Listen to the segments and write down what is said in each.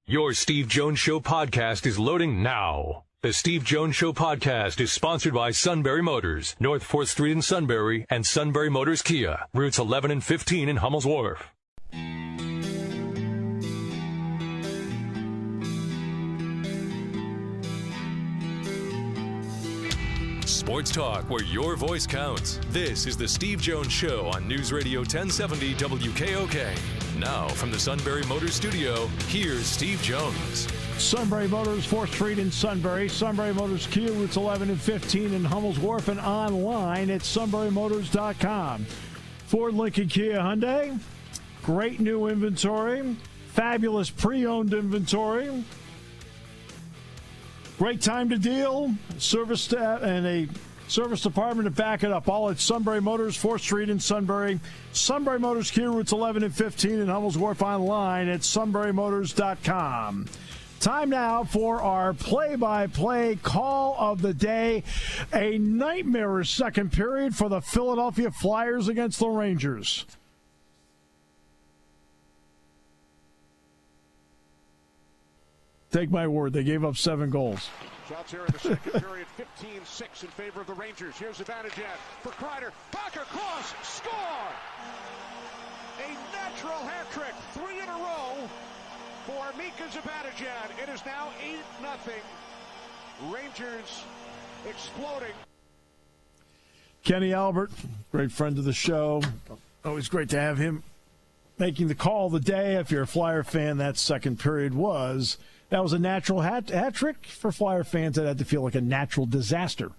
Your Steve Jones Show podcast is loading now. The Steve Jones Show podcast is sponsored by Sunbury Motors, North 4th Street in Sunbury, and Sunbury Motors Kia, routes 11 and 15 in Hummel's Wharf. Sports talk where your voice counts. This is the Steve Jones Show on News Radio 1070 WKOK. Now, from the Sunbury Motors studio, here's Steve Jones. Sunbury Motors, 4th Street in Sunbury. Sunbury Motors Kia, routes 11 and 15 in Hummel's Wharf, and online at sunburymotors.com. Ford, Lincoln, Kia, Hyundai. Great new inventory. Fabulous pre-owned inventory. Great time to deal. Service staff and a service department to back it up. All at Sunbury Motors, 4th Street in Sunbury. Sunbury Motors Kia, routes 11 and 15 in Hummel's Wharf, online at sunburymotors.com. Time now for our play-by-play call of the day. A nightmarish second period for the Philadelphia Flyers against the Rangers. Take my word, they gave up 7 goals. Shots here in the second period, 15-6 in favor of the Rangers. Here's Zibanejad for Kreider. Back across, score! A natural hat trick, 3 in a row for Mika Zibanejad. It is now 8-0. Rangers exploding. Kenny Albert, great friend of the show. Always great to have him making the call of the day. If you're a Flyer fan, that second period was a natural hat trick for Flyer fans. That had to feel like a natural disaster.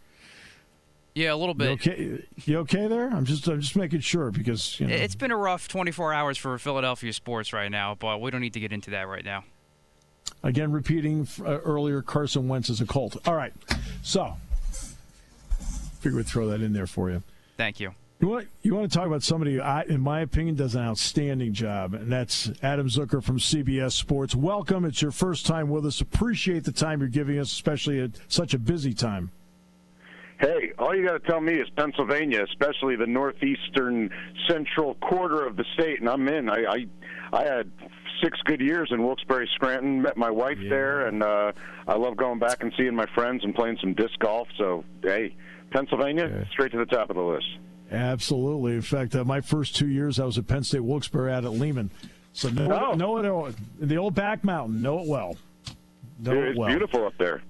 Yeah, a little bit. You okay there? I'm just making sure because it's been a rough 24 hours for Philadelphia sports right now, but we don't need to get into that right now. Again, repeating earlier, Carson Wentz is a cult. All right, so figure we'd throw that in there for you. Thank you. You want to talk about somebody who, in my opinion, does an outstanding job, and that's Adam Zucker from CBS Sports. Welcome. It's your first time with us. Appreciate the time you're giving us, especially at such a busy time. Hey, all you got to tell me is Pennsylvania, especially the northeastern central quarter of the state, and I'm in. I had 6 good years in Wilkes-Barre, Scranton, met my wife there, and I love going back and seeing my friends and playing some disc golf. So, hey, Pennsylvania, straight to the top of the list. Absolutely. In fact, my first 2 years, I was at Penn State Wilkes-Barre out at Lehman. So know it, the old back mountain, know it well. It's beautiful up there.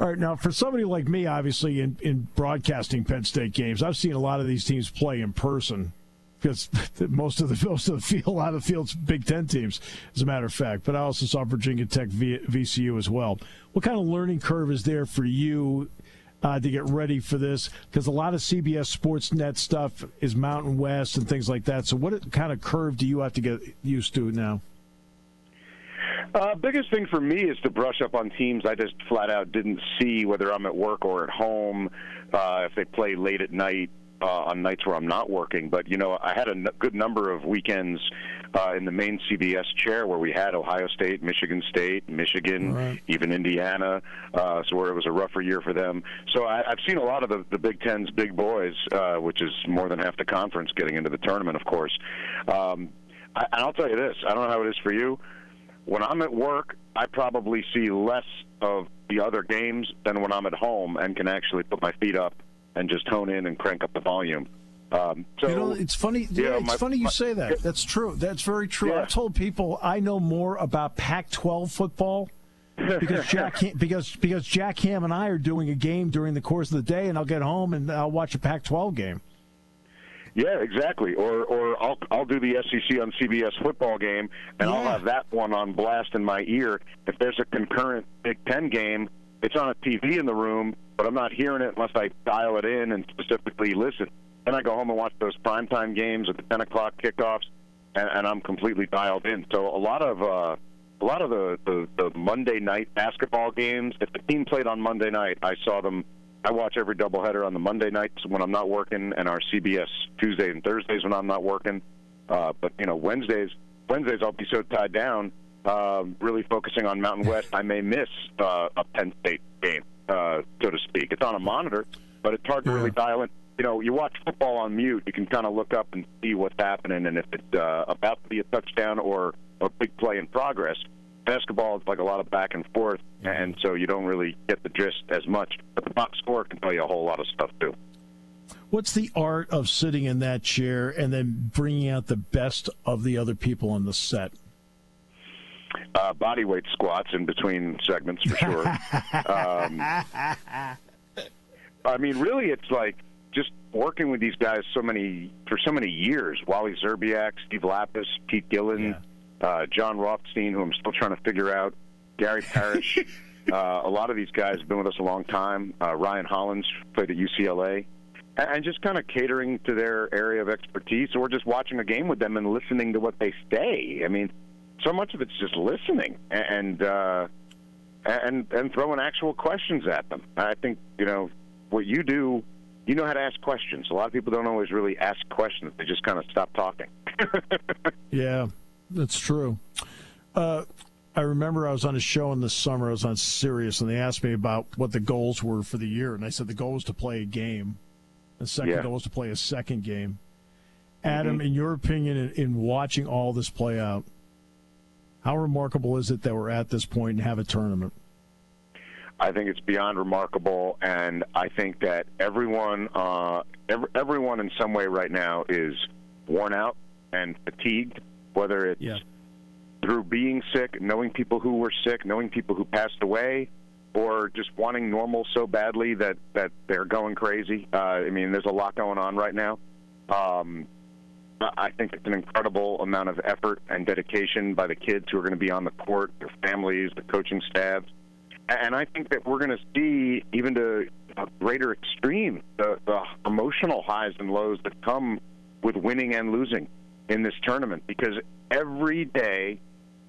All right, now for somebody like me, obviously, in broadcasting Penn State games, I've seen a lot of these teams play in person because most of the field, a lot of the field's Big Ten teams, as a matter of fact. But I also saw Virginia Tech, VCU as well. What kind of learning curve is there for you to get ready for this? Because a lot of CBS Sports Net stuff is Mountain West and things like that. So what kind of curve do you have to get used to now? Biggest thing for me is to brush up on teams I just flat out didn't see, whether I'm at work or at home, if they play late at night on nights where I'm not working. But, I had a good number of weekends in the main CBS chair where we had Ohio State, Michigan, right, even Indiana, so where it was a rougher year for them. So I've seen a lot of the Big Ten's big boys, which is more than half the conference getting into the tournament, of course. And I'll tell you this, I don't know how it is for you. When I'm at work, I probably see less of the other games than when I'm at home and can actually put my feet up and just hone in and crank up the volume. It's funny. Funny you say that. That's true. That's very true. Yeah. I've told people I know more about Pac-12 football because Jack Ham and I are doing a game during the course of the day, and I'll get home and I'll watch a Pac-12 game. Yeah, exactly. Or I'll do the SEC on CBS football game, and I'll have that one on blast in my ear. If there's a concurrent Big Ten game, it's on a TV in the room, but I'm not hearing it unless I dial it in and specifically listen. Then I go home and watch those primetime games at the 10 o'clock kickoffs, and I'm completely dialed in. So a lot of the Monday night basketball games, if the team played on Monday night, I saw them. I watch every doubleheader on the Monday nights when I'm not working, and our CBS Tuesdays and Thursdays when I'm not working. But Wednesdays I'll be so tied down, really focusing on Mountain West, I may miss a Penn State game, so to speak. It's on a monitor, but it's hard to really dial in. You watch football on mute, you can kind of look up and see what's happening, and if it's about to be a touchdown or a big play in progress. Basketball, it's like a lot of back and forth, and so you don't really get the gist as much. But the box score can tell you a whole lot of stuff, too. What's the art of sitting in that chair and then bringing out the best of the other people on the set? Body weight squats in between segments, for sure. I mean, really, it's like just working with these guys for so many years. Wally Zerbiak, Steve Lapis, Pete Gillen, John Rothstein, who I'm still trying to figure out, Gary Parrish. A lot of these guys have been with us a long time. Ryan Hollins played at UCLA. And just kind of catering to their area of expertise, or just watching a game with them and listening to what they say. I mean, so much of it's just listening and throwing actual questions at them. I think, what you do, you know how to ask questions. A lot of people don't always really ask questions. They just kind of stop talking. Yeah, that's true. I remember I was on a show in the summer. I was on Sirius, and they asked me about what the goals were for the year. And I said the goal was to play a game. The second goal was to play a second game. Adam, in your opinion, in watching all this play out, how remarkable is it that we're at this point and have a tournament? I think it's beyond remarkable, and I think that everyone in some way right now is worn out and fatigued, whether it's through being sick, knowing people who were sick, knowing people who passed away, or just wanting normal so badly that they're going crazy. I mean, there's a lot going on right now. I think it's an incredible amount of effort and dedication by the kids who are going to be on the court, their families, the coaching staffs. And I think that we're going to see, even to a greater extreme, the emotional highs and lows that come with winning and losing in this tournament. Because every day,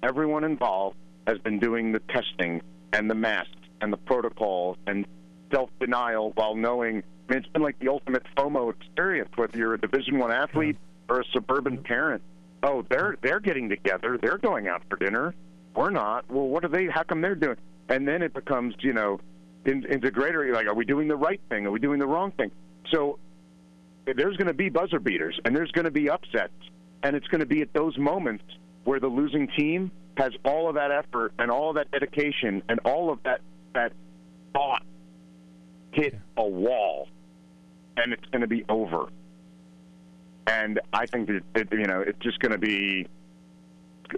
everyone involved has been doing the testing and the masks and the protocols and self-denial while knowing, I mean, it's been like the ultimate FOMO experience, whether you're a Division I athlete or a suburban parent. Oh, they're getting together. They're going out for dinner. We're not. Well, what are they? How come they're doing? And then it becomes, into greater, like, are we doing the right thing? Are we doing the wrong thing? So there's going to be buzzer beaters, and there's going to be upsets. And it's going to be at those moments where the losing team has all of that effort and all of that dedication and all of that thought hit a wall, and it's going to be over. And I think that it's just going to be,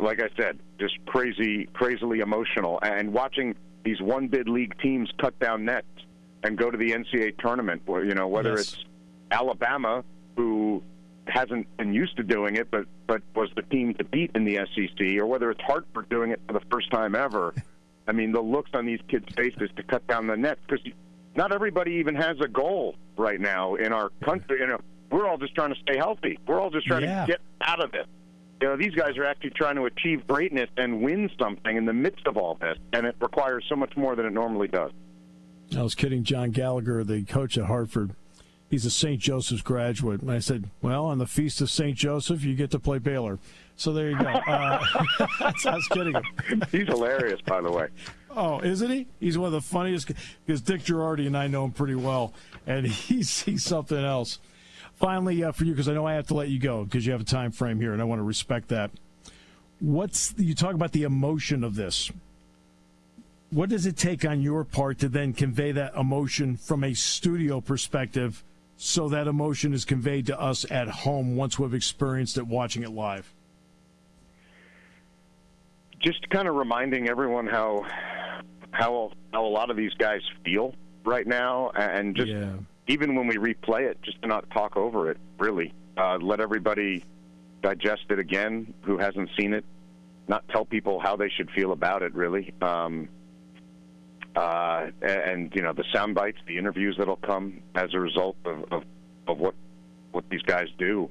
like I said, just crazily emotional. And watching these one-bid league teams cut down nets and go to the NCAA tournament, whether it's Alabama, who hasn't been used to doing it, but was the team to beat in the SEC, or whether it's Hartford doing it for the first time ever. I mean, the looks on these kids' faces to cut down the nets, because not everybody even has a goal right now in our country. We're all just trying to stay healthy. We're all just trying to get out of it. These guys are actually trying to achieve greatness and win something in the midst of all this, and it requires so much more than it normally does. I was kidding John Gallagher, the coach at Hartford. He's a St. Joseph's graduate. And I said, well, on the Feast of St. Joseph, you get to play Baylor. So there you go. I was kidding him. He's hilarious, by the way. Oh, isn't he? He's one of the funniest, because Dick Girardi and I know him pretty well, and he's something else. Finally, for you, because I know I have to let you go because you have a time frame here, and I want to respect that. You talk about the emotion of this. What does it take on your part to then convey that emotion from a studio perspective so that emotion is conveyed to us at home once we've experienced it watching it live? Just kind of reminding everyone how a lot of these guys feel right now, and just even when we replay it, just to not talk over it, really. Let everybody digest it again who hasn't seen it, not tell people how they should feel about it, really. And the sound bites, the interviews that'll come as a result of what these guys do.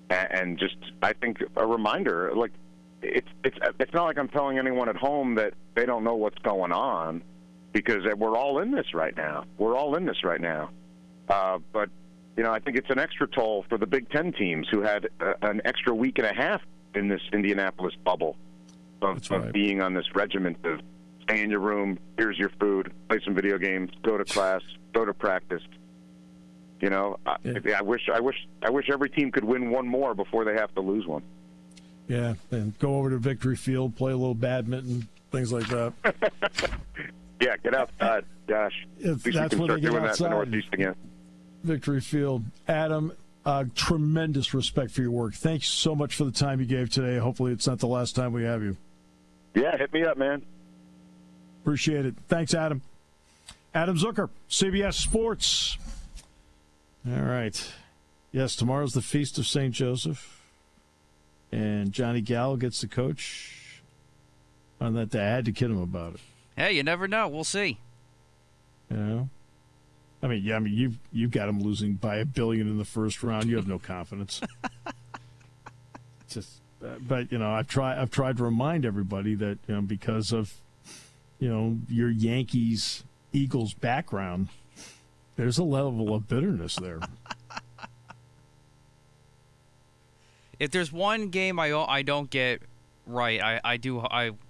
And just, I think, a reminder, like, it's not like I'm telling anyone at home that they don't know what's going on, because we're all in this right now. But I think it's an extra toll for the Big Ten teams who had an extra week and a half in this Indianapolis bubble of being on this regiment of stay in your room, here's your food, play some video games, go to class, go to practice. I wish every team could win one more before they have to lose one. Yeah, and go over to Victory Field, play a little badminton, things like that. Yeah, get outside. Gosh. That's when they get outside. That in the Northeast again. Victory Field. Adam, tremendous respect for your work. Thanks so much for the time you gave today. Hopefully it's not the last time we have you. Yeah, hit me up, man. Appreciate it. Thanks, Adam. Adam Zucker, CBS Sports. All right. Yes, tomorrow's the Feast of St. Joseph. And Johnny Gallo gets to coach. On that, I had to kid him about it. Hey, you never know. We'll see. You know? I mean, you've got him losing by $1 billion in the first round. You have no confidence. But I've tried to remind everybody that because of your Yankees Eagles background, there's a level of bitterness there. If there's one game I don't get right, I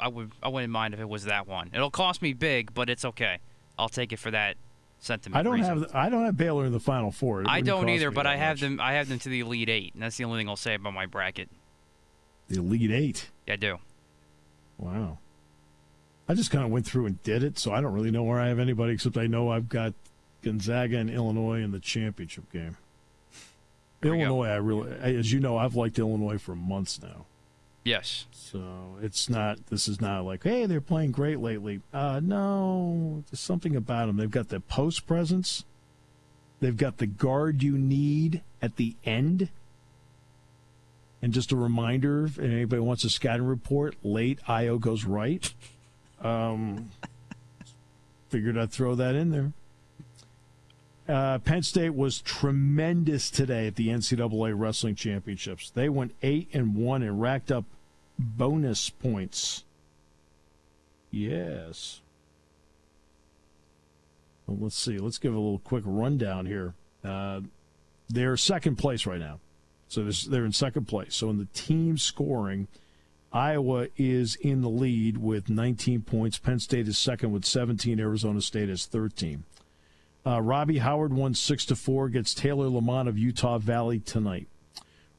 wouldn't mind if it was that one. It'll cost me big, but it's okay. I'll take it for that sentiment. I don't have Baylor in the Final Four. I don't either, but I have them to the Elite Eight, and that's the only thing I'll say about my bracket. The Elite Eight? Yeah, I do. Wow. I just kind of went through and did it, so I don't really know where I have anybody, except I know I've got Gonzaga and Illinois in the championship game. Illinois, as you know, I've liked Illinois for months now. Yes. So this is not like, hey, they're playing great lately. No, there's something about them. They've got the post presence. They've got the guard you need at the end. And just a reminder, if anybody wants a scouting report, late Io goes right. Figured I'd throw that in there. Penn State was tremendous today at the NCAA Wrestling Championships. They went 8-1 and racked up bonus points. Yes. Well, let's see. Let's give a little quick rundown here. They're second place right now. So they're in second place. So in the team scoring, Iowa is in the lead with 19 points. Penn State is second with 17. Arizona State has 13. Robbie Howard won 6-4 against Taylor Lamont of Utah Valley tonight.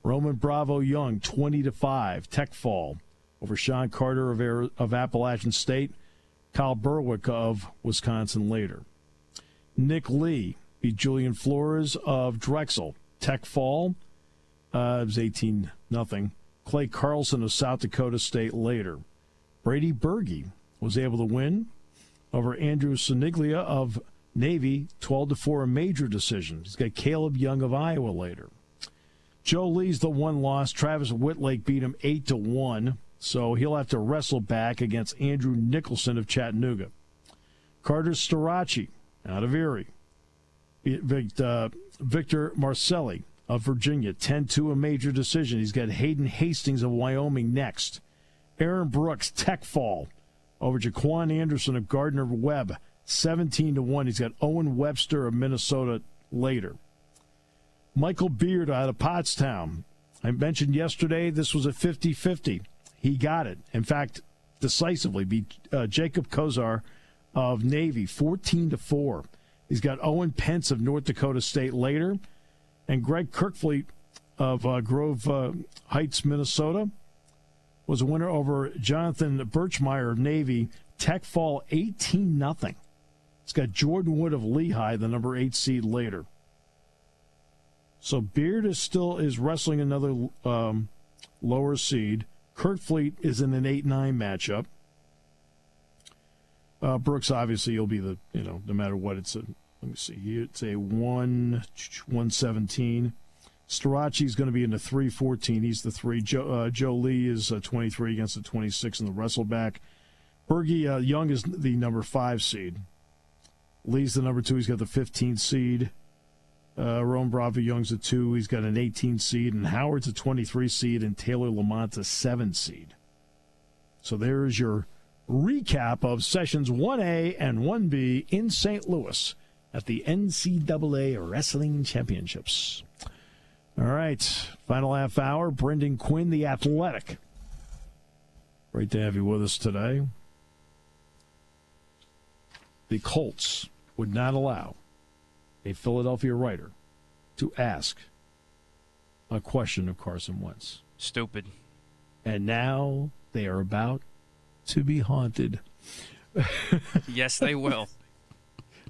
Roman Bravo Young 20-5 tech fall over Sean Carter of Appalachian State. Kyle Berwick of Wisconsin later. Nick Lee beat Julian Flores of Drexel. Tech fall. It was 18-0. Clay Carlson of South Dakota State later. Brady Berge was able to win over Andrew Siniglia of Navy, 12-4, a major decision. He's got Caleb Young of Iowa later. Joe Lee's the one loss. Travis Whitlake beat him 8-1, so he'll have to wrestle back against Andrew Nicholson of Chattanooga. Carter Starachi out of Erie. Victor Marcelli of Virginia, 10-2, a major decision. He's got Hayden Hastings of Wyoming next. Aaron Brooks, tech fall over Jaquan Anderson of Gardner-Webb, 17-1. He's got Owen Webster of Minnesota later. Michael Beard out of Pottstown. I mentioned yesterday this was a 50-50. He got it. In fact, decisively beat Jacob Kozar of Navy, 14-4. He's got Owen Pence of North Dakota State later. And Greg Kirkfleet of Grove Heights, Minnesota, was a winner over Jonathan Birchmeyer of Navy. Tech fall 18-0. It's got Jordan Wood of Lehigh, the number 8 seed later. So Beard is wrestling another lower seed. Kirkfleet is in an 8-9 matchup. Brooks, obviously, he'll be the, no matter what, let me see here, it's a 117. Starachi's going to be in the 314. He's the 3. Joe Lee is 23 against the 26 in the wrestleback. Berge Young is the number 5 seed. Lee's the number 2. He's got the 15 seed. Rome Bravo Young's a 2. He's got an 18 seed. And Howard's a 23 seed. And Taylor Lamont's a 7 seed. So there's your recap of sessions 1A and 1B in St. Louis at the NCAA Wrestling Championships. All right, final half hour. Brendan Quinn, the Athletic. Great to have you with us today. The Colts would not allow a Philadelphia writer to ask a question of Carson Wentz. Stupid. And now they are about to be haunted. Yes, they will.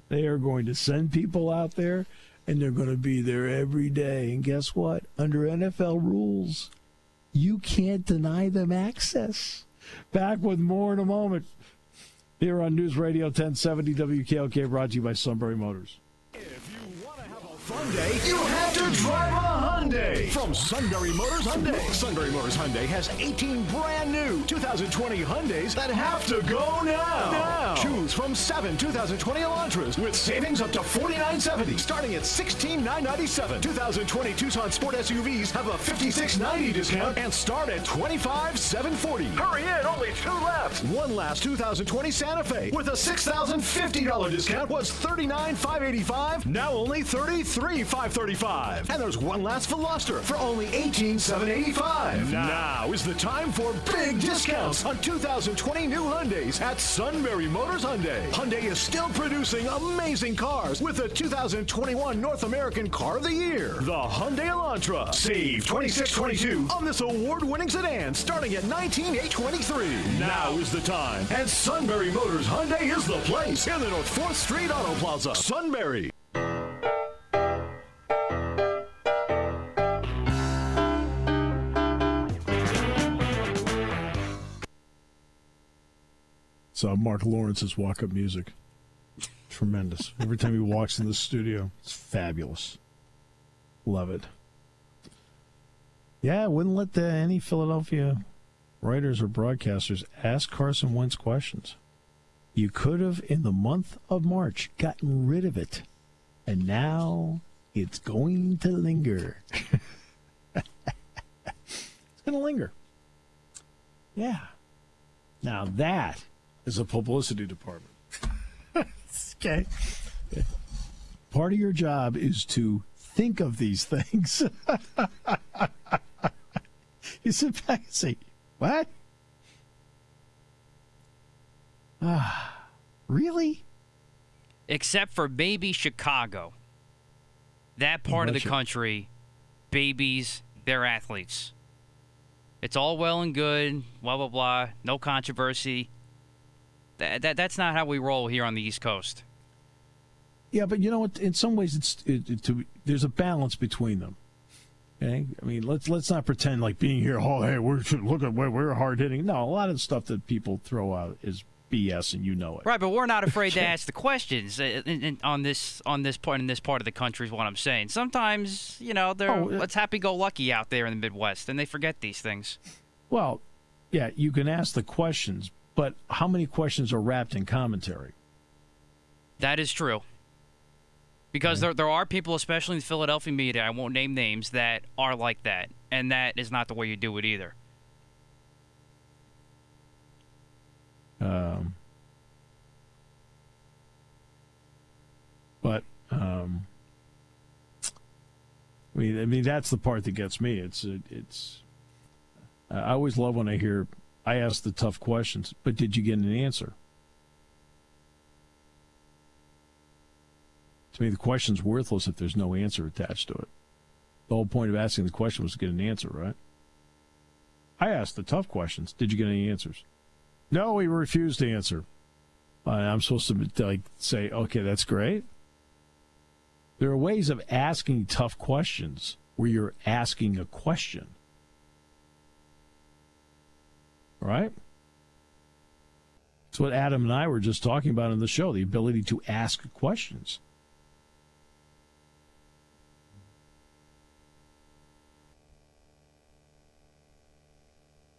They are going to send people out there, and they're going to be there every day. And guess what? Under NFL rules, you can't deny them access. Back with more in a moment. Here on News Radio 1070 WKOK, brought to you by Sunbury Motors. If you want to have a fun day, you have to drive a Hyundai. From Sunbury Motors Hyundai. Sunbury Motors Hyundai has 18 brand new 2020 Hyundais that have to go now. Choose from 7 2020 Elantras with savings up to $49.70, starting at $16,997. 2020 Tucson Sport SUVs have a $56.90 discount and start at $25,740. Hurry in, only 2 left. One last 2020 Santa Fe with a $6,050 discount was $39,585. Now only $33,535. And there's one last Veloster for only $18,785. Now is the time for big discounts on 2020 new Hyundais at Sunbury Motors Hyundai. Hyundai is still producing amazing cars with the 2021 North American Car of the Year, the Hyundai Elantra. Save $26,22 on this award-winning sedan starting at $19,823. Now is the time, and Sunbury Motors Hyundai is the place in the North 4th Street Auto Plaza, Sunbury. It's Mark Lawrence's walk-up music. Tremendous. Every time he walks in the studio, it's fabulous. Love it. Yeah, I wouldn't let any Philadelphia writers or broadcasters ask Carson Wentz questions. You could have, in the month of March, gotten rid of it. And now it's going to linger. It's going to linger. Yeah. Now that is a publicity department. Okay. Part of your job is to think of these things. You sit back and say, what? Really? Except for maybe Chicago. That part of the country, babies, they're athletes. It's all well and good, blah, blah, blah, no controversy. That's not how we roll here on the East Coast. Yeah, but you know what? In some ways, there's a balance between them. Okay, I mean, let's not pretend like being here. Oh, hey, we're hard hitting. No, a lot of the stuff that people throw out is BS, and you know it. Right, but we're not afraid to ask the questions on this part of the country. Is what I'm saying. Sometimes, it's happy-go-lucky out there in the Midwest, and they forget these things. Well, yeah, you can ask the questions, but how many questions are wrapped in commentary? That is true. Because there are people, especially in the Philadelphia media, I won't name names, that are like that. And that is not the way you do it either. I mean, that's the part that gets me. It's. I always love when I ask the tough questions, but did you get an answer? To me, the question's worthless if there's no answer attached to it. The whole point of asking the question was to get an answer, right? I asked the tough questions. Did you get any answers? No, he refused to answer. I'm supposed to say, okay, that's great. There are ways of asking tough questions where you're asking a question. Right? That's what Adam and I were just talking about in the show, the ability to ask questions.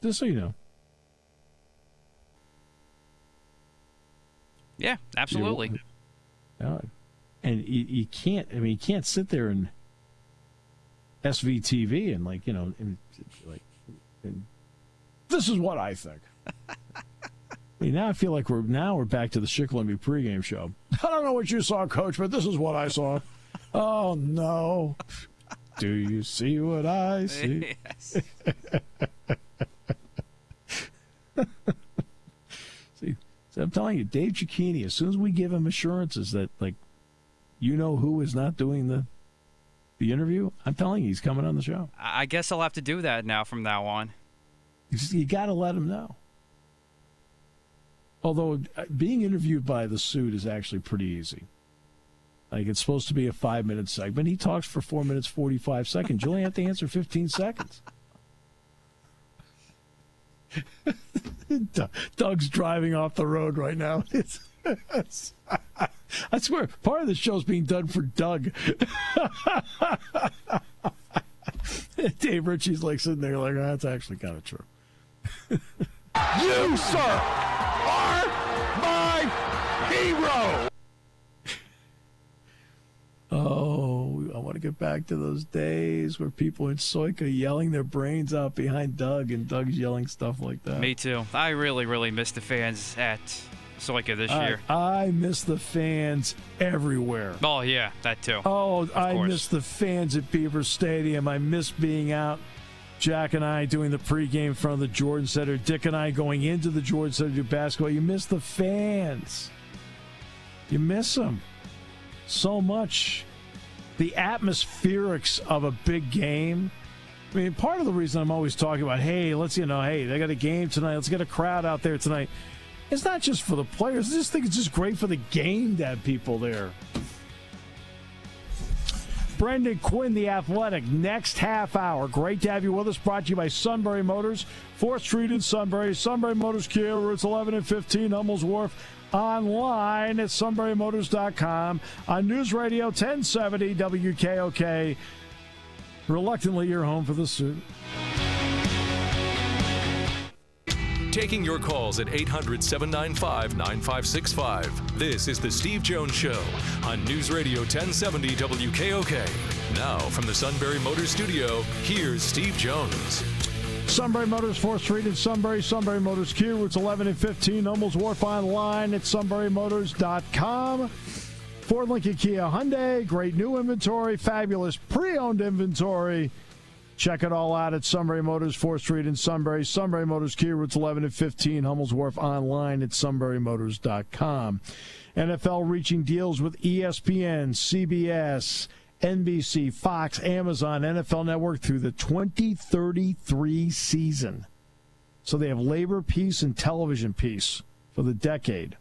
Just so you know. Yeah, absolutely. And you can't sit there and SVTV and this is what I think. Now I feel like we're back to the Shikellamy pregame show. I don't know what you saw, Coach, but this is what I saw. Oh no! Do you see what I see? Yes. See, I'm telling you, Dave Cicchini, as soon as we give him assurances that, who is not doing the interview, I'm telling you, he's coming on the show. I guess I'll have to do that now from now on. You got to let him know. Although being interviewed by the suit is actually pretty easy. Like, it's supposed to be a 5-minute segment. He talks for 4 minutes, 45 seconds. You only have to answer 15 seconds. Doug's driving off the road right now. I swear, part of the show's being done for Doug. Dave Ritchie's like sitting there like, that's actually kind of true. You, sir, are my hero. Oh, I want to get back to those days where people in Soika yelling their brains out behind Doug, and Doug's yelling stuff like that. Me too. I really, really miss the fans at Soika this year. I miss the fans everywhere. Oh, yeah, that too. Oh, I miss the fans at Beaver Stadium. I miss being out, Jack and I doing the pregame in front of the Jordan Center, Dick and I going into the Jordan Center to do basketball. You miss the fans. You miss them so much. The atmospherics of a big game. I mean, part of the reason I'm always talking about, hey, they got a game tonight. Let's get a crowd out there tonight. It's not just for the players. I just think it's just great for the game to have people there. Brendan Quinn, The Athletic, next half hour. Great to have you with us. Brought to you by Sunbury Motors, 4th Street in Sunbury. Sunbury Motors Kia, routes 11 and 15, Hummels Wharf. Online at sunburymotors.com. On News Radio 1070 WKOK. Reluctantly, your home for the suit. Taking your calls at 800-795-9565. This is The Steve Jones Show on News Radio 1070 WKOK. Now, from the Sunbury Motors Studio, here's Steve Jones. Sunbury Motors, 4th Street in Sunbury. Sunbury Motors Kia, routes 11 and 15. Hummels Wharf. Online at sunburymotors.com. Ford, Lincoln, Kia, Hyundai. Great new inventory. Fabulous pre-owned inventory. Check it all out at Sunbury Motors, 4th Street in Sunbury. Sunbury Motors Kia, routes 11 and 15. Hummels Wharf. Online at sunburymotors.com. NFL reaching deals with ESPN, CBS, NBC, Fox, Amazon, NFL Network through the 2033 season. So they have labor peace and television peace for the decade.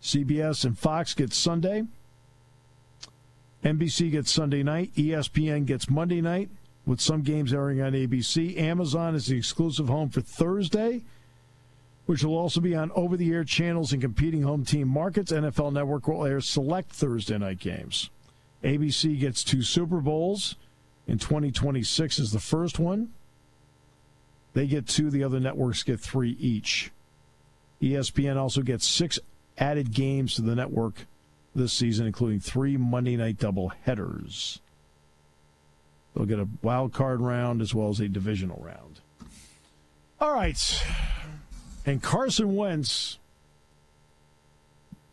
CBS and Fox get Sunday. NBC gets Sunday night. ESPN gets Monday night, with some games airing on ABC. Amazon is the exclusive home for Thursday, which will also be on over-the-air channels in competing home team markets. NFL Network will air select Thursday night games. ABC gets 2 Super Bowls. In 2026 is the first one. They get 2. The other networks get 3 each. ESPN also gets 6 added games to the network this season, including 3 Monday night doubleheaders. They'll get a wild card round as well as a divisional round. All right. And Carson Wentz,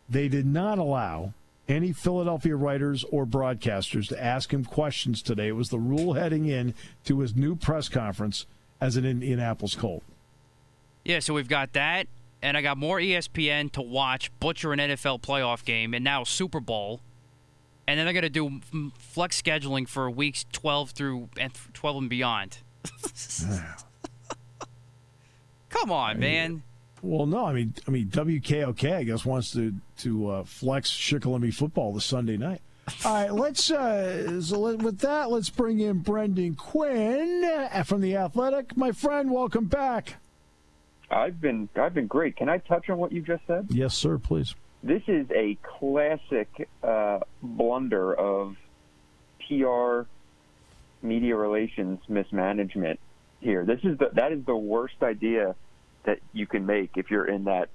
they did not allow any Philadelphia writers or broadcasters to ask him questions today. It was the rule heading in to his new press conference as an Indianapolis Colt. Yeah, so we've got that, and I got more ESPN to watch, butcher an NFL playoff game, and now Super Bowl. And then they're going to do flex scheduling for weeks 12 and beyond. Come on, man. Well, no, I mean, WKOK, I guess, wants to flex Shikellamy football this Sunday night. All right, let's bring in Brendan Quinn from The Athletic. My friend, welcome back. I've been great. Can I touch on what you just said? Yes, sir, please. This is a classic blunder of PR media relations mismanagement here. That is the worst idea that you can make if you're in that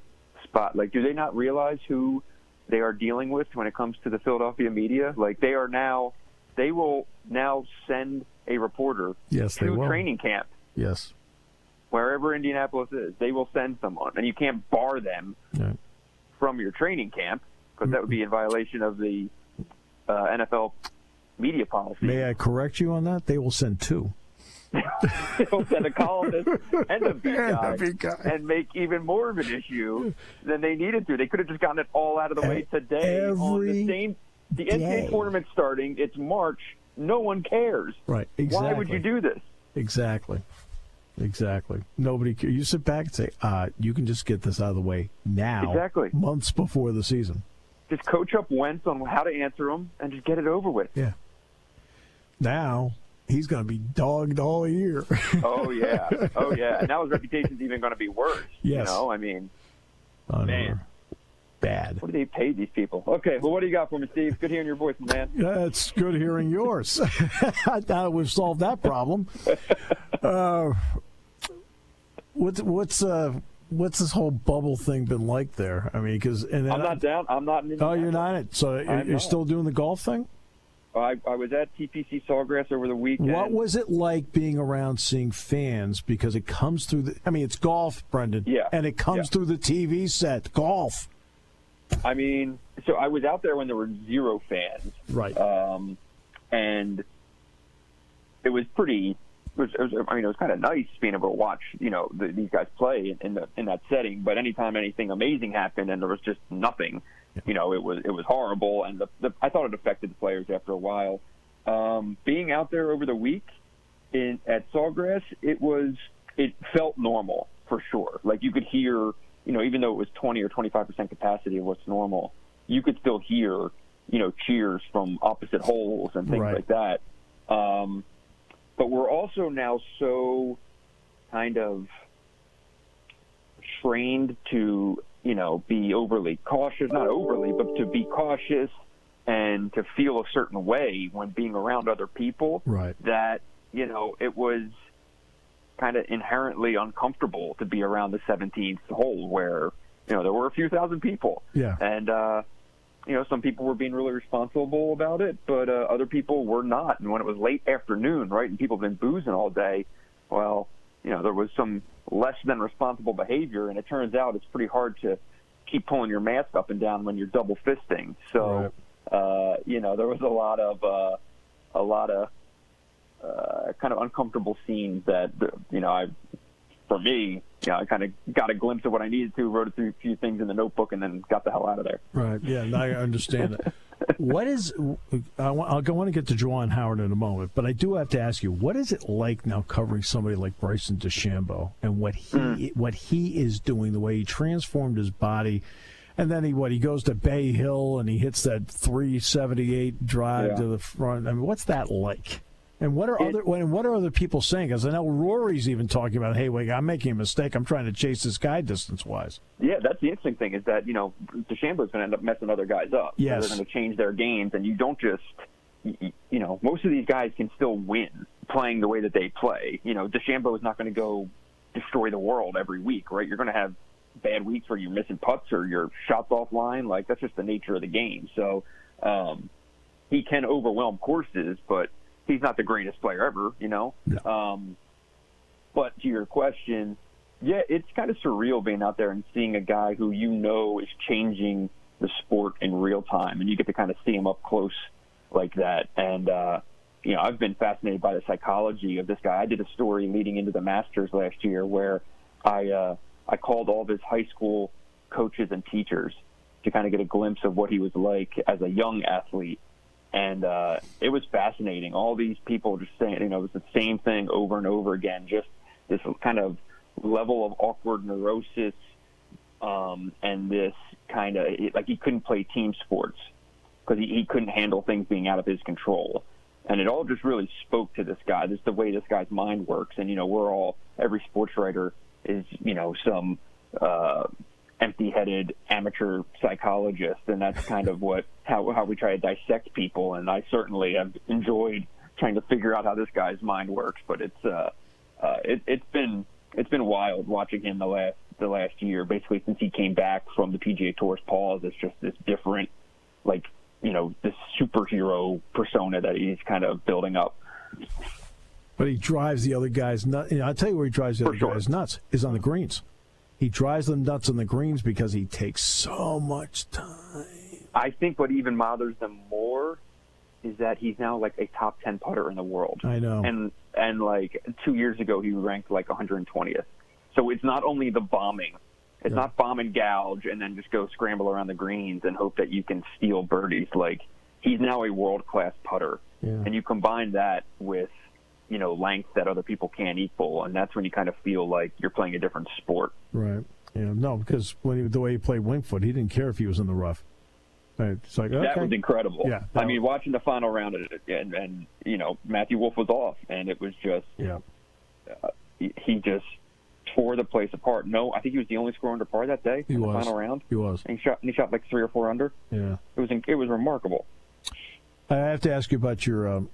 spot. Like, do they not realize who they are dealing with when it comes to the Philadelphia media? Like, they will now send a reporter to training camp. Yes. Wherever Indianapolis is, they will send someone, and you can't bar them from your training camp because that would be in violation of the NFL media policy. May I correct you on that? They will send 2. They'll send a columnist and a beat guy and make even more of an issue than they needed to. They could have just gotten it all out of the way today. The NCAA tournament's starting. It's March. No one cares. Right. Exactly. Why would you do this? Exactly. Exactly. Nobody. You sit back and say, "You can just get this out of the way now." Exactly. Months before the season. Just coach up Wentz on how to answer them and just get it over with. Yeah. Now he's going to be dogged all year. Oh yeah. And now his reputation's even going to be worse. Yes. You know, I mean, man. Bad. What do they pay these people? Okay, well, what do you got for me, Steve? Good hearing your voice, man. Yeah, it's good hearing yours. I thought we've solved that problem. What's this whole bubble thing been like there? I mean, because I'm not down. I'm not in. Oh, you're not in it. So you're still doing the golf thing? I was at TPC Sawgrass over the weekend. What was it like being around seeing fans? Because it comes through it's golf, Brendan. Yeah. And it comes through the TV set. Golf. I mean, so I was out there when there were 0 fans. Right. And it was pretty. It was kind of nice being able to watch, these guys play in that setting. But anytime anything amazing happened and there was just nothing, it was horrible. And I thought it affected the players after a while. Being out there over the week at Sawgrass, it felt normal for sure. Like you could hear, even though it was 20 or 25% capacity of what's normal, you could still hear, cheers from opposite holes and things like that. But we're also now so kind of trained to, be overly cautious, not overly, but to be cautious and to feel a certain way when being around other people. Right. That, it was kind of inherently uncomfortable to be around the 17th hole where, there were a few thousand people. Yeah. And, some people were being really responsible about it, but other people were not. And when it was late afternoon, right, and people have been boozing all day, well, there was some less than responsible behavior, and it turns out it's pretty hard to keep pulling your mask up and down when you're double fisting. So, there was a lot of kind of uncomfortable scenes that, for me, I kind of got a glimpse of what I needed to, wrote a few things in the notebook, and then got the hell out of there. Right. Yeah, I understand it. I want to get to Juwan Howard in a moment, but I do have to ask you, what is it like now covering somebody like Brycen DeChambeau and what he is doing, the way he transformed his body, and then he goes to Bay Hill and he hits that 378 drive to the front. I mean, what's that like? And what are other people saying? Because I know Rory's even talking about, hey, wait, I'm making a mistake. I'm trying to chase this guy distance-wise. Yeah, that's the interesting thing is that, DeChambeau's going to end up messing other guys up. Yes. So they're going to change their games, and you don't just, most of these guys can still win playing the way that they play. DeChambeau is not going to go destroy the world every week, right? You're going to have bad weeks where you're missing putts or your shots offline. Like, that's just the nature of the game. So he can overwhelm courses, but he's not the greatest player ever, No. But to your question, yeah, it's kind of surreal being out there and seeing a guy who is changing the sport in real time, and you get to kind of see him up close like that. And, I've been fascinated by the psychology of this guy. I did a story leading into the Masters last year where I called all of his high school coaches and teachers to kind of get a glimpse of what he was like as a young athlete. And it was fascinating. All these people just saying, it was the same thing over and over again, just this kind of level of awkward neurosis and this kind of, like he couldn't play team sports because he couldn't handle things being out of his control. And it all just really spoke to this guy, just the way this guy's mind works. And, every sports writer is, some empty-headed amateur psychologist, and that's kind of how we try to dissect people. And I certainly have enjoyed trying to figure out how this guy's mind works. But it's been wild watching him the last year, basically since he came back from the PGA Tour's pause. It's just this different, this superhero persona that he's kind of building up. But he drives the other guys nuts. I'll tell you where he drives the other guys nuts is on the greens. He drives them nuts on the greens because he takes so much time. I think what even bothers them more is that he's now like a top 10 putter in the world. I know. And like 2 years ago, he ranked like 120th. So it's not only the bombing. It's not bomb and gouge and then just go scramble around the greens and hope that you can steal birdies. Like, he's now a world-class putter. Yeah. And you combine that with length that other people can't equal, and that's when you kind of feel like you're playing a different sport. Right. Yeah. No, because the way he played Wingfoot, he didn't care if he was in the rough. Right. It's like, okay. That was incredible. Yeah. I mean, watching the final round and Matthew Wolff was off, and it was just he just tore the place apart. No, I think he was the only scorer under par that day in the final round. He was. And he shot like 3 or 4 under. Yeah. It was remarkable. I have to ask you about your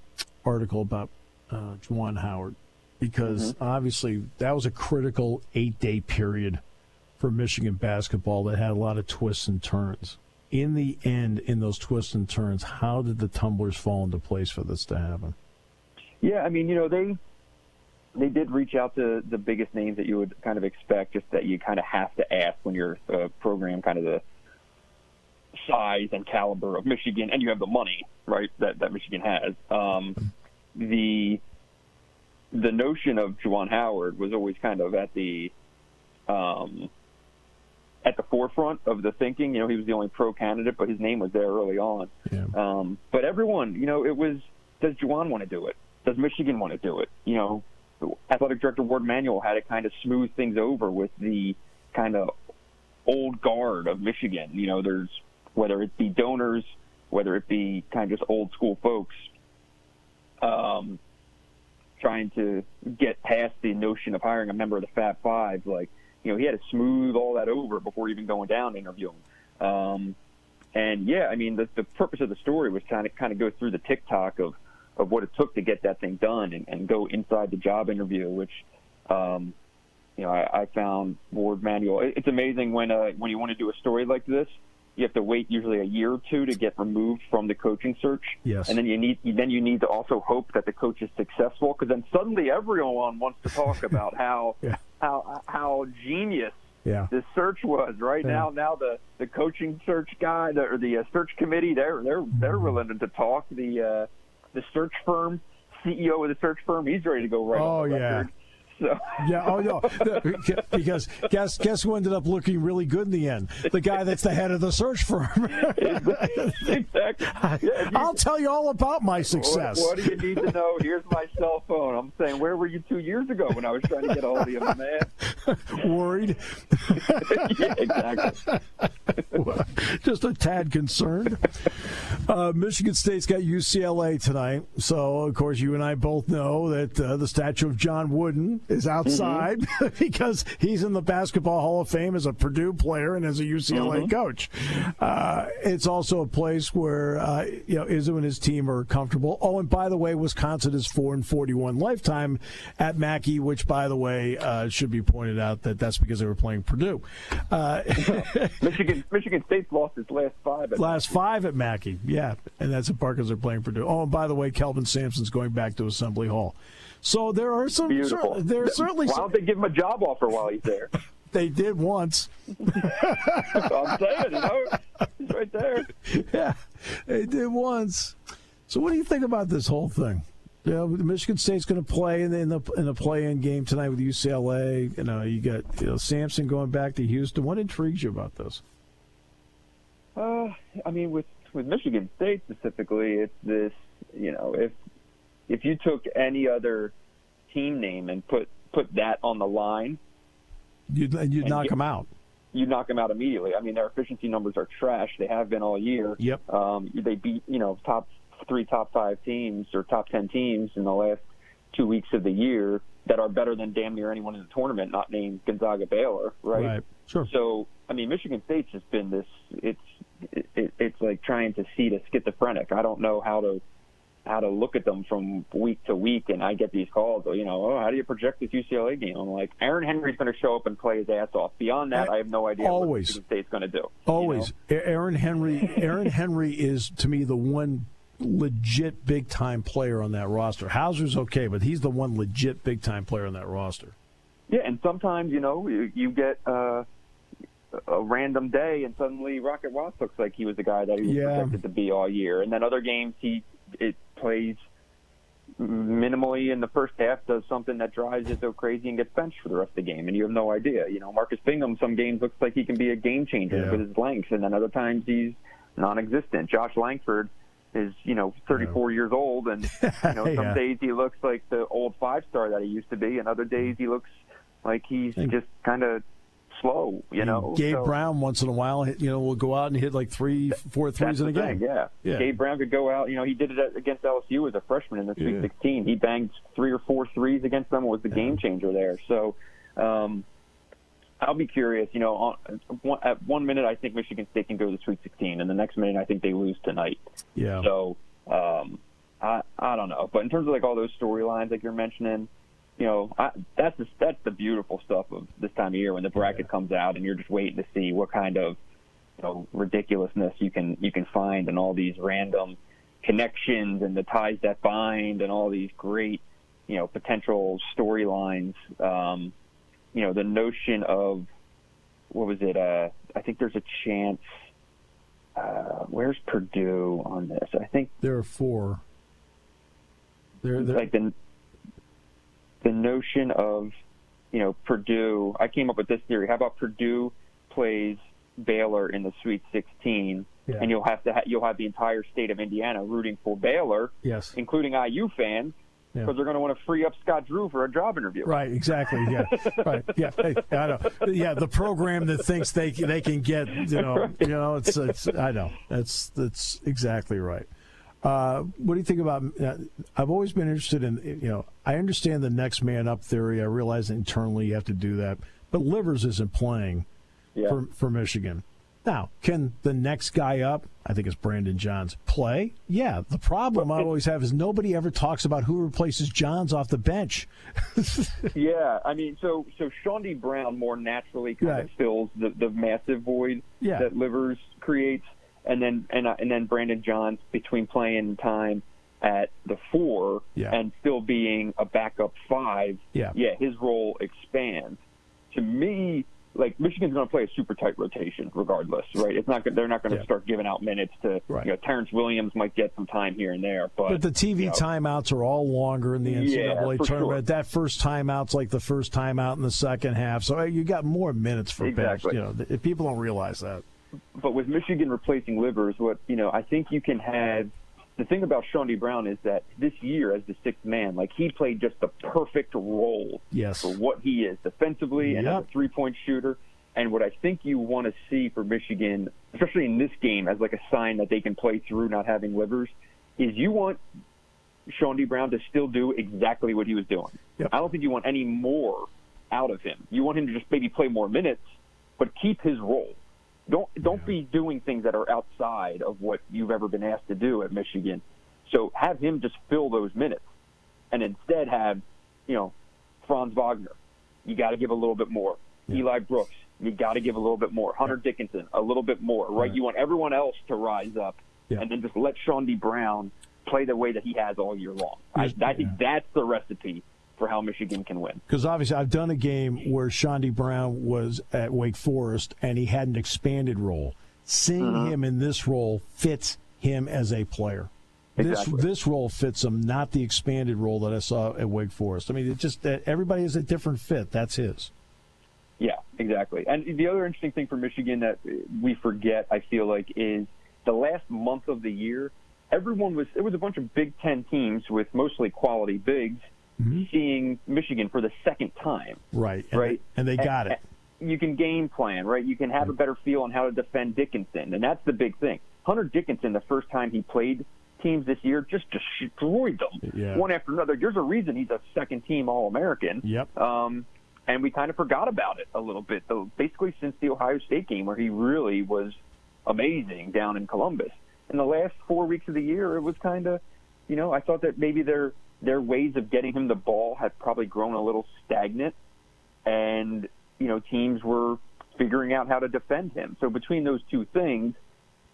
article about Juwan Howard, because obviously that was a critical 8-day period for Michigan basketball that had a lot of twists and turns. In the end, in those twists and turns, how did the tumblers fall into place for this to happen? Yeah, I mean, they did reach out to the biggest names that you would kind of expect, just that you kind of have to ask when you're a program kind of the size and caliber of Michigan, and you have the money, right, that Michigan has. The notion of Juwan Howard was always kind of at the forefront of the thinking. He was the only pro candidate, but his name was there early on. Yeah. But everyone, it was, does Juwan want to do it? Does Michigan want to do it? Athletic Director Ward Manuel had to kind of smooth things over with the kind of old guard of Michigan. There's, whether it be donors, whether it be kind of just old school folks, trying to get past the notion of hiring a member of the Fab Five. Like, he had to smooth all that over before even going down to interview him. And yeah, I mean, the purpose of the story was kind of go through the TikTok of what it took to get that thing done and go inside the job interview, which, I found Ward Manuel. It's amazing when you want to do a story like this, you have to wait usually a year or two to get removed from the coaching search. Yes. And then you need to also hope that the coach is successful, because then suddenly everyone wants to talk about how how genius this search was. Right now the coaching search guy or the search committee, they're willing to talk. The search firm CEO of the search firm, he's ready to go right on the record. So. Yeah. Oh, no. Because guess who ended up looking really good in the end? The guy that's the head of the search firm. Exactly. Yeah, I'll tell you all about my success. What do you need to know? Here's my cell phone. I'm saying, where were you 2 years ago when I was trying to get a hold of you, man? Worried. Yeah, exactly. Just a tad concerned. Michigan State's got UCLA tonight. So, of course, you and I both know that the statue of John Wooden is outside because he's in the Basketball Hall of Fame as a Purdue player and as a UCLA coach. It's also a place where Izzo and his team are comfortable. Oh, and by the way, Wisconsin is 4-41 lifetime at Mackey, which, by the way, should be pointed out that's because they were playing Purdue. Michigan State's lost its last 5 at Mackey, yeah, and that's in part because they're playing Purdue. Oh, and by the way, Kelvin Sampson's going back to Assembly Hall. So there are some. Certainly. Why don't they give him a job offer while he's there? They did once. I'm saying, he's right there. Yeah, they did once. So what do you think about this whole thing? Michigan State's going to play in the play-in game tonight with UCLA. You got Sampson going back to Houston. What intrigues you about this? I mean, with Michigan State specifically, it's this. If you took any other team name and put that on the line, you'd knock them out. You'd knock them out immediately. I mean, their efficiency numbers are trash. They have been all year. Yep. They beat top 5 teams or top 10 teams in the last 2 weeks of the year that are better than damn near anyone in the tournament, not named Gonzaga, Baylor, right? Right. Sure. So, I mean, Michigan State's just been this. It's like trying to seed a schizophrenic. I don't know how to look at them from week to week, and I get these calls. How do you project this UCLA game? I'm like, Aaron Henry's going to show up and play his ass off. Beyond that, I have no idea what Michigan State's going to do. Always, Aaron Henry is to me the one legit big time player on that roster. Hauser's okay, but he's the one legit big time player on that roster. Yeah, and sometimes you get a random day, and suddenly Rocket Watts looks like he was the guy that he was projected to be all year. And then other games it plays minimally in the first half, does something that drives it so crazy and gets benched for the rest of the game, and you have no idea. Marcus Bingham, some games looks like he can be a game changer with his length, and then other times he's non-existent. Josh Langford, is 34 years old, and some days he looks like the old 5-star that he used to be, and other days he looks like he's just kind of slow. Gabe Brown once in a while, will go out and hit like 3-4 threes in a game. Yeah. Gabe Brown could go out. He did it against LSU as a freshman in the Sweet 16. He banged 3 or 4 threes against them. Was the game changer there. So I'll be curious. At 1 minute I think Michigan State can go to the Sweet 16, and the next minute I think they lose tonight. Yeah. So I don't know. But in terms of like all those storylines like you're mentioning, that's the beautiful stuff of this time of year when the bracket comes out and you're just waiting to see what kind of ridiculousness you can find and all these random connections and the ties that bind and all these great potential storylines. The notion of what was it? I think there's a chance. Where's Purdue on this? I think there are 4. They're like the notion of, Purdue. I came up with this theory. How about Purdue plays Baylor in the Sweet 16, and you'll have the entire state of Indiana rooting for Baylor, including IU fans, because they're going to want to free up Scott Drew for a job interview. Right. Exactly. Yeah. Right. Yeah. Hey, I know. Yeah. The program that thinks they can get. It's. I know. That's exactly right. What do you think about? I've always been interested in. I understand the next man up theory. I realize that internally you have to do that, but Livers isn't playing for Michigan. Now, can the next guy up? I think it's Brandon Johns. Play? Yeah. The problem I always have is nobody ever talks about who replaces Johns off the bench. Yeah, I mean, so Shawnee Brown more naturally kind of fills the massive void that Livers creates. And then Brandon Johns between playing time at the 4 and still being a backup 5, his role expands. To me, like Michigan's going to play a super tight rotation regardless, right? It's not they're not going to start giving out minutes to Terrence Williams might get some time here and there, but the TV timeouts are all longer in the NCAA tournament. Sure. That first timeout's like the first timeout in the second half, so you got more minutes for bench. People don't realize that. But with Michigan replacing Livers, I think you can have the thing about Shawnee Brown is that this year as the 6th man, like he played just the perfect role for what he is defensively and as a 3-point shooter. And what I think you want to see for Michigan, especially in this game, as like a sign that they can play through not having Livers, is you want Shawnee Brown to still do exactly what he was doing. I don't think you want any more out of him. You want him to just maybe play more minutes, but keep his role. Don't be doing things that are outside of what you've ever been asked to do at Michigan. So have him just fill those minutes, and instead have, Franz Wagner. You got to give a little bit more. Eli Brooks. You got to give a little bit more. Hunter Dickinson. A little bit more. Right? You want everyone else to rise up, and then just let Shawnee Brown play the way that he has all year long. I think that's the recipe for how Michigan can win. Because obviously I've done a game where Shawnee Brown was at Wake Forest and he had an expanded role. Seeing him in this role fits him as a player. Exactly. This role fits him, not the expanded role that I saw at Wake Forest. I mean, it's just that everybody has a different fit. That's his. Yeah, exactly. And the other interesting thing for Michigan that we forget, I feel like, is the last month of the year, it was a bunch of Big Ten teams with mostly quality bigs seeing Michigan for the second time. Right. And they got it. You can game plan, right? You can have a better feel on how to defend Dickinson, and that's the big thing. Hunter Dickinson, the first time he played teams this year, just destroyed them one after another. There's a reason he's a second-team All-American. Yep. And we kind of forgot about it a little bit, though, basically since the Ohio State game where he really was amazing down in Columbus. In the last 4 weeks of the year, it was kind of, I thought that maybe their ways of getting him the ball had probably grown a little stagnant, and teams were figuring out how to defend him. So between those two things,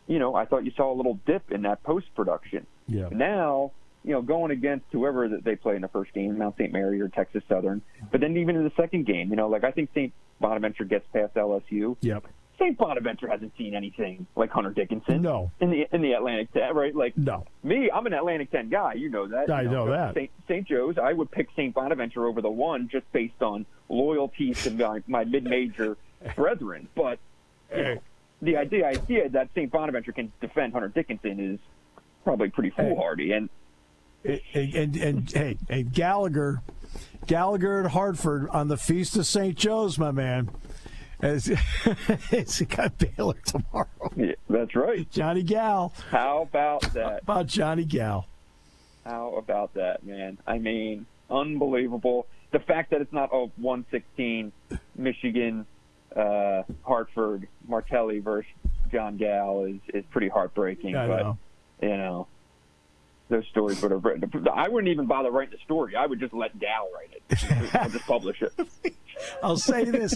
I thought you saw a little dip in that post-production. Yeah. Now, going against whoever that they play in the first game, Mount St. Mary or Texas Southern, but then even in the second game, I think St. Bonaventure gets past LSU. Yep. St. Bonaventure hasn't seen anything like Hunter Dickinson. No. In the Atlantic 10, right? Like, no. Me, I'm an Atlantic 10 guy. You know that. I know that. St. Joe's, I would pick St. Bonaventure over the 1 just based on loyalty to my mid-major brethren. But the idea that St. Bonaventure can defend Hunter Dickinson is probably pretty foolhardy. And hey, Gallagher at Hartford on the Feast of St. Joe's, my man. It's got Baylor tomorrow. Yeah, that's right. Johnny Gal. How about that? How about Johnny Gal? How about that, man? I mean, unbelievable. The fact that it's not 116 Michigan, Hartford, Martelli versus John Gal is pretty heartbreaking. But you know, those stories would have written. I wouldn't even bother writing the story. I would just let Gal write it. I'll just publish it. I'll say this.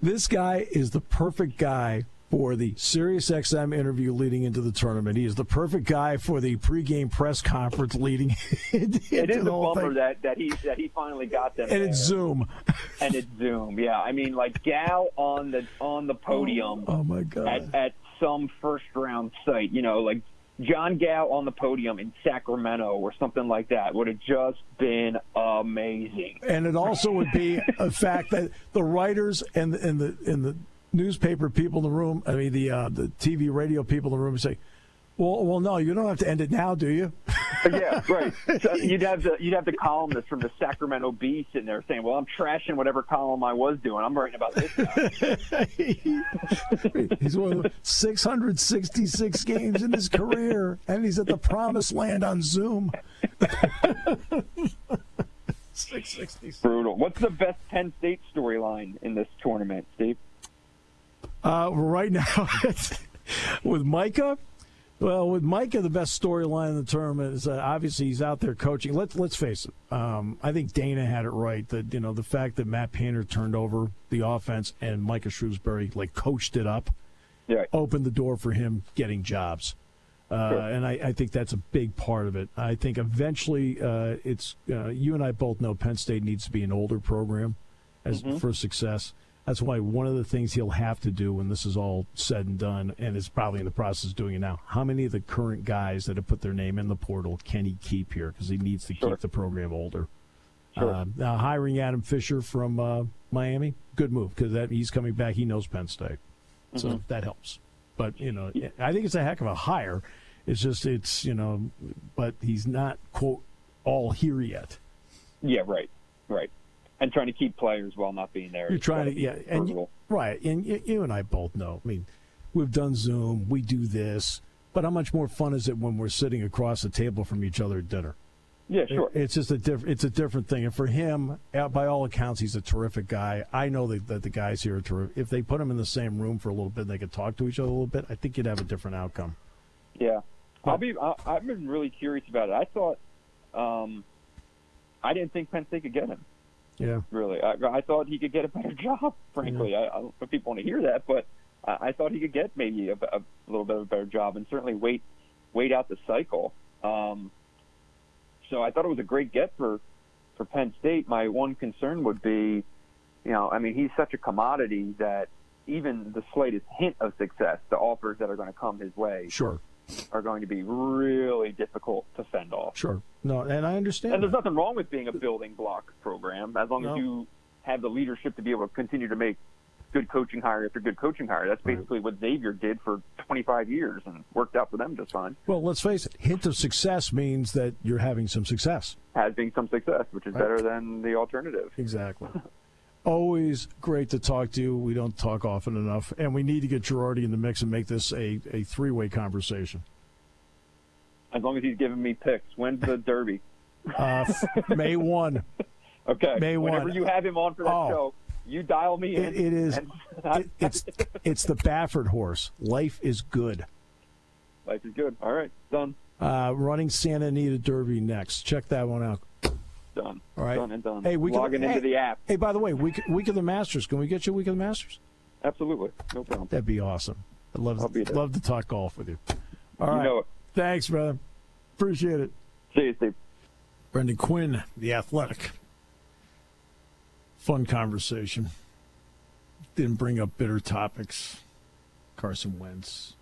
This guy is the perfect guy for the SiriusXM interview leading into the tournament. He is the perfect guy for the pregame press conference leading into it is the a whole bummer thing. that he finally got them. And it's Zoom. And it's Zoom. Yeah, I mean, like Gal on the podium. Oh my God. At some first round site, you know, like John Gal on the podium in Sacramento or something like that would have just been amazing. And it also would be a fact that the writers and the newspaper people in the room, I mean the TV, radio people in the room say, well, no, you don't have to end it now, do you? Yeah, right. So you'd have the columnist from the Sacramento Bee sitting there saying, "Well, I'm trashing whatever column I was doing. I'm writing about this guy." He's won 666 games in his career, and he's at the promised land on Zoom. 666. Brutal. What's the best Penn State storyline in this tournament, Steve? Right now, with Micah. Well, with Micah, the best storyline in the tournament is obviously he's out there coaching. Let's face it. I think Dana had it right that the fact that Matt Painter turned over the offense and Micah Shrewsbury coached it up, opened the door for him getting jobs. Sure. And I think that's a big part of it. I think eventually it's you and I both know Penn State needs to be an older program for success. That's why one of the things he'll have to do when this is all said and done, and is probably in the process of doing it now, how many of the current guys that have put their name in the portal can he keep here? Because he needs to keep the program older. Sure. Now, hiring Adam Fisher from Miami, good move, because he's coming back. He knows Penn State. So that helps. But, I think it's a heck of a hire. It's just, but he's not, quote, all here yet. Yeah, right. And trying to keep players while not being there. You're trying to, right. And you and I both know. I mean, we've done Zoom, we do this, but how much more fun is it when we're sitting across the table from each other at dinner? Yeah, sure. It's just a different thing. And for him, by all accounts, he's a terrific guy. I know that the guys here are terrific. If they put him in the same room for a little bit, and they could talk to each other a little bit, I think you'd have a different outcome. Yeah, I've been really curious about it. I thought, I didn't think Penn State could get him. Yeah, really. I thought he could get a better job. Frankly, I don't know if people want to hear that, but I thought he could get maybe a little bit of a better job, and certainly wait out the cycle. So I thought it was a great get for Penn State. My one concern would be, he's such a commodity that even the slightest hint of success, the offers that are going to come his way, are going to be really difficult to fend off. Sure. No, and I understand. And there's nothing wrong with being a building block program as long as you have the leadership to be able to continue to make good coaching hire after good coaching hire. That's basically what Xavier did for 25 years and worked out for them just fine. Well, let's face it. Hint of success means that you're having some success. Having some success, which is better than the alternative. Exactly. Always great to talk to you. We don't talk often enough, and we need to get Girardi in the mix and make this a three-way conversation. As long as he's giving me picks. When's the Derby? May 1. Okay. May 1. Whenever you have him on for that show, you dial me in. It is. It's the Baffert horse. Life is good. Life is good. All right. Done. Running Santa Anita Derby next. Check that one out. Done. All right. Done and done. Hey, logging into the app. Hey, by the way, week of the Masters. Can we get you a week of the Masters? Absolutely. No problem. That'd be awesome. I'd love to talk golf with you. All right. You know it. Thanks, brother. Appreciate it. See you, Steve. Brendan Quinn, The Athletic. Fun conversation. Didn't bring up bitter topics. Carson Wentz.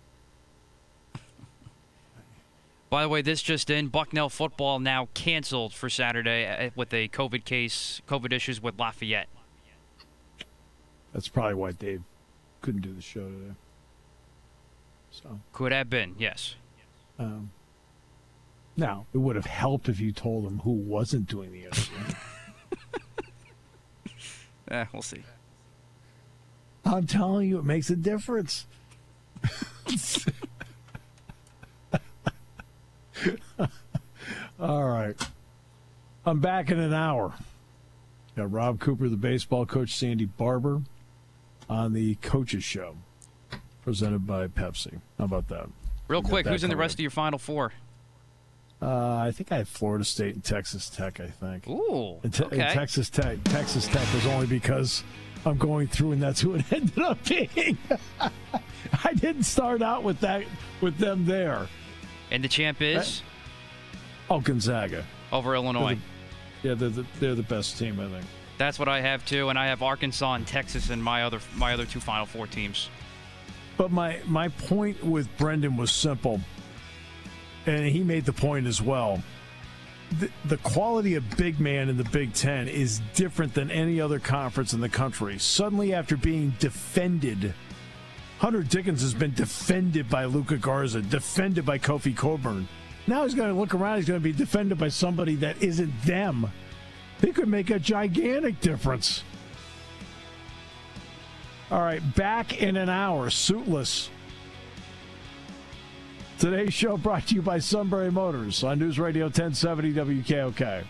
By the way, this just in, Bucknell football now canceled for Saturday with a COVID issues with Lafayette. That's probably why Dave couldn't do the show today. So could have been, yes. Now, it would have helped if you told him who wasn't doing the interview. We'll see. I'm telling you, it makes a difference. All right. I'm back in an hour. Got Rob Cooper, the baseball coach, Sandy Barber on the Coaches Show, presented by Pepsi. How about that? Real quick, who's in the rest of your Final Four? I think I have Florida State and Texas Tech, I think. Ooh, and okay. And Texas Tech was only because I'm going through, and that's who it ended up being. I didn't start out with them there. And the champ is? Gonzaga. Over Illinois. They're the best team, I think. That's what I have, too, and I have Arkansas and Texas in my other two Final Four teams. But my point with Brendan was simple, and he made the point as well. The quality of big man in the Big Ten is different than any other conference in the country. Suddenly, after being defended, Hunter Dickens has been defended by Luka Garza, defended by Kofi Coburn. Now he's going to look around, he's going to be defended by somebody that isn't them. They could make a gigantic difference. All right, back in an hour, suitless. Today's show brought to you by Sunbury Motors on News Radio 1070 WKOK.